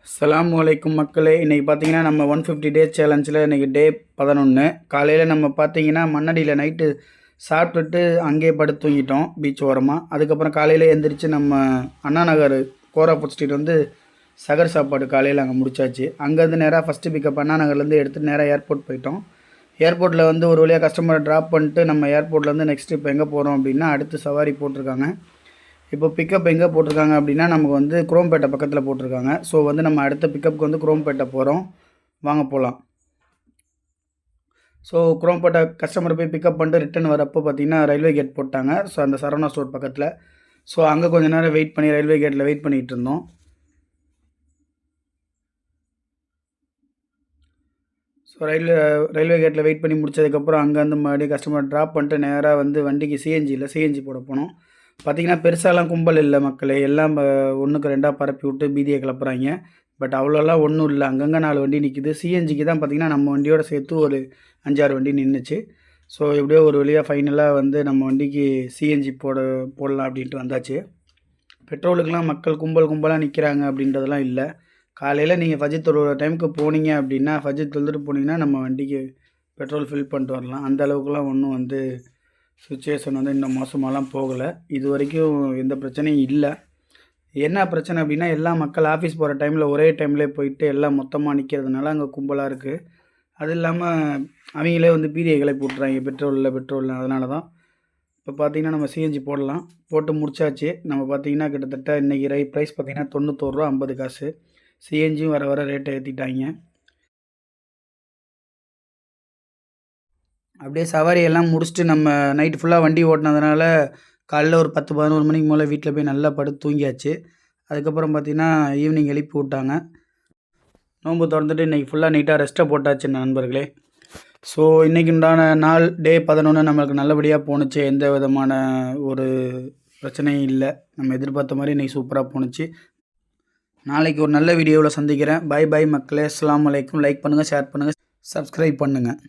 அஸ்ஸலாமு அலைக்கும் மக்களே. இன்றைக்கி பார்த்தீங்கன்னா நம்ம 150 டேஸ் சேலஞ்சில் இன்றைக்கி டே 11. காலையில் நம்ம பார்த்தீங்கன்னா மண்ணடியில் நைட்டு சாப்பிட்டுட்டு அங்கேயே படுத்து தூங்கிட்டோம் பீச் ஓரமாக. அதுக்கப்புறம் காலையில் எழுந்திரிச்சு நம்ம அண்ணா நகர் கோராபுட் ஸ்ட்ரீட் வந்து சகர் சாப்பாடு காலையில் அங்கே முடிச்சாச்சு. அங்கேருந்து நேராக ஃபஸ்ட்டு பிக்கப் அண்ணா நகர்லேருந்து எடுத்துகிட்டு நேராக ஏர்போர்ட் போயிட்டோம். ஏர்போர்ட்டில் வந்து ஒரு வழியாக கஸ்டமரை ட்ராப் பண்ணிட்டு நம்ம ஏர்போர்ட்லேருந்து நெக்ஸ்ட்டு இப்போ எங்கே போகிறோம் அப்படின்னா அடுத்து சவாரி போட்டிருக்காங்க. இப்போ பிக்கப் எங்கே போட்டிருக்காங்க அப்படின்னா நமக்கு வந்து குரோம்பேட்டை பக்கத்தில் போட்டிருக்காங்க. ஸோ வந்து நம்ம அடுத்த பிக்கப்புக்கு வந்து குரோம்பேட்டை போகிறோம். வாங்க போகலாம். ஸோ குரோம்பேட்டை கஸ்டமரை போய் பிக்கப் பண்ணிட்டு ரிட்டன் வரப்போ பார்த்திங்கன்னா ரயில்வே கேட் போட்டாங்க. ஸோ அந்த சரவணா ஸ்டோர் பக்கத்தில். ஸோ அங்கே கொஞ்சம் நேரம் வெயிட் பண்ணி ரயில்வே கேட்டில் வெயிட் பண்ணிகிட்டு இருந்தோம். ஸோ ரயில்வே கேட்டில் வெயிட் பண்ணி முடிச்சதுக்கப்புறம் அங்கேருந்து மறுபடியும் கஸ்டமர் ட்ராப் பண்ணிட்டு நேராக வந்து வண்டிக்கு சிஎன்ஜி போட போனோம். பார்த்திங்கன்னா பெருசாலாம் கும்பல் இல்லை மக்களே. எல்லாம் ஒன்றுக்கு ரெண்டாக பரப்பி விட்டு பீதியை கிளப்புறாங்க. பட் அவ்வளோலாம் ஒன்றும் இல்லை. அங்கங்கே 4 வண்டி நிற்கிது. சிஎன்ஜிக்கு தான் பார்த்திங்கன்னா நம்ம வண்டியோட சேர்த்து ஒரு 5-6 வண்டி நின்றுச்சு. ஸோ எப்படியோ ஒரு வழியாக ஃபைனலாக வந்து நம்ம வண்டிக்கு சிஎன்ஜி போடலாம் அப்படின்ட்டு வந்தாச்சு. பெட்ரோலுக்கெலாம் மக்கள் கும்பலாக நிற்கிறாங்க அப்படின்றதெல்லாம் இல்லை. காலையில் நீங்கள் ஃபஜ்ர் தொழுகிற டைமுக்கு போனீங்க அப்படின்னா ஃபஜ்ர் தொழுதுட்டு போனீங்கன்னா நம்ம வண்டிக்கு பெட்ரோல் ஃபில் பண்ணிட்டு வரலாம். அந்த அளவுக்குலாம் ஒன்றும் வந்து சுச்சுவேஷன் வந்து இன்னும் மோசமாகலாம் போகலை. இது வரைக்கும் எந்த பிரச்சனையும் இல்லை. என்ன பிரச்சனை அப்படின்னா எல்லா மக்கள் ஆஃபீஸ் போகிற டைமில் ஒரே டைம்லேயே போயிட்டு எல்லாம் மொத்தமாக நிற்கிறதுனால அங்கே கும்பலாக இருக்குது. அது இல்லாமல் அவங்களே வந்து பீதியை கிளப்பி விட்றாங்க பெட்ரோல். அதனால தான் இப்போ பார்த்திங்கன்னா நம்ம சிஎன்ஜி போட்டு முடிச்சாச்சு. நம்ம பார்த்திங்கன்னா கிட்டத்தட்ட இன்றைக்கி ப்ரைஸ் பார்த்திங்கன்னா 91 ரூபா 50 காசு. சிஎன்ஜியும் வர ரேட்டை ஏற்றிட்டாங்க. அப்படியே சவாரி எல்லாம் முடிச்சுட்டு நம்ம நைட்டு ஃபுல்லாக வண்டி ஓட்டினதுனால காலையில் ஒரு 10-11 மணிக்கு மேலே வீட்டில் போய் நல்லா படுத்து தூங்கியாச்சு. அதுக்கப்புறம் பார்த்திங்கன்னா ஈவினிங் எழுப்பி விட்டாங்க. நோன்பு திறந்துட்டு இன்றைக்கி ஃபுல்லாக நீட்டாக ரெஸ்ட்டை போட்டாச்சு நண்பர்களே. ஸோ இன்றைக்கி உண்டான நாள் டே 11 நம்மளுக்கு நல்லபடியாக போணுச்சு. எந்த விதமான ஒரு பிரச்சனையும் இல்லை. நம்ம எதிர்பார்த்த மாதிரி இன்றைக்கி சூப்பராக போணுச்சு. நாளைக்கு ஒரு நல்ல வீடியோவில் சந்திக்கிறேன். பை மக்களே. அஸ்ஸலாமு அலைக்கும். லைக் பண்ணுங்கள், ஷேர் பண்ணுங்கள், சப்ஸ்கிரைப் பண்ணுங்கள்.